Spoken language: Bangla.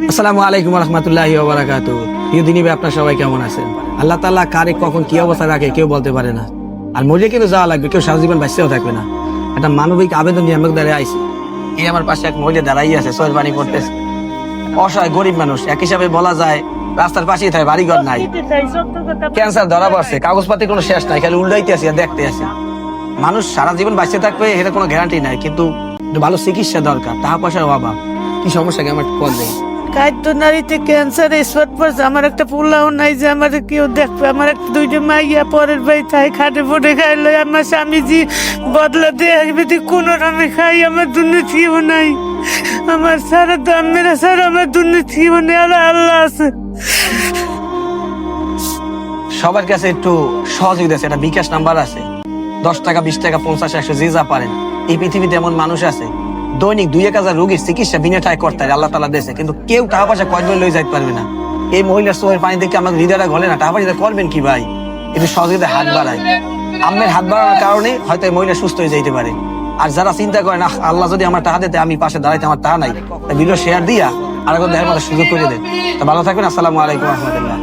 আসসালামু আলাইকুম রহমতুল্লাহি ওয়া বারাকাতুহু। প্রিয় দিনী ভাই, আপনারা সবাই কেমন আছেন? আল্লাহ তাআলা কারে কখন কি অবস্থা রাখে কেউ বলতে পারে না। আর মরে কিন্তু যাওয়া লাগবে, কেউ সারা জীবন বাঁচতেও থাকবে না। একটা মানবিক আবেদন নিয়ে আমি দাঁড়িয়ে আইছি। এই আমার পাশে এক মহিলা দাঁড়াই আছে, সোয়ের পানি করতেছে। অসহায় গরিব মানুষ, এক হিসাবে বলা যায় রাস্তার পাশেই থাকে, বাড়িঘর নাই, ক্যান্সার ধরা পড়ছে, কাগজপাতি কোনো শেষ নাই, খালি উল্টাইতে আসি আর দেখতে আসি। মানুষ সারা জীবন বাঁচতে থাকবে এটা কোনো গ্যারান্টি নাই, কিন্তু একটু ভালো চিকিৎসা দরকার, টাকা পয়সার অভাব। কি সমস্যাকে আমার কল দেয়? খাদ্য নারীতে ক্যান্সার স্পট পড়ছে। আমার একটা পোলাও নাই যে আমার কেউ দেখবে। আমার একটা দুইটা মাইয়া পরের বাড়ি থাই খাটে পড়ে খাইলো। আমার স্বামীজি বদলা দিয়ে কোনো রকমে খাই। আমার দুনিয়া থিও নাই, আমার সারা দাম মেরা সারা আমার দুনিয়া থিও নেই। আল্লাহ আছে। সবার কাছে একটু সহযোগিতা আছে, একটা বিকাশ নাম্বার আছে, 10 টাকা 20 টাকা 50 100 যে যা পারেন। এই পৃথিবীতে এমন মানুষ আছে দৈনিক 2-1000 রোগীর চিকিৎসা বিনা টাকায় করতে হয়, আল্লাহ তাআলা দেশে, কিন্তু কেউ টাকা পয়সা কয়জন লই যাইতে পারবে না। এই মহিলার চোখের পানি দেখে আমাদের হৃদয়টা গলে না। টাকা পয়সা করবেন কি ভাই? একটু সহযোগিতা হাত বাড়ায়। আম্মের হাত বাড়ানোর কারণে হয়তো এই মহিলা সুস্থ হয়ে যাইতে পারে। আর যারা চিন্তা করেন না আল্লাহ যদি আমার টাকা দিতে, আমি পাশে দাঁড়াইতে, আমার টাকা নাই, ভিডিও শেয়ার দিয়া আর একবার দেখার মতো সুযোগ করে দেন। তো ভালো থাকবেন। আসসালামু আলাইকুম রহমতুল্লাহ।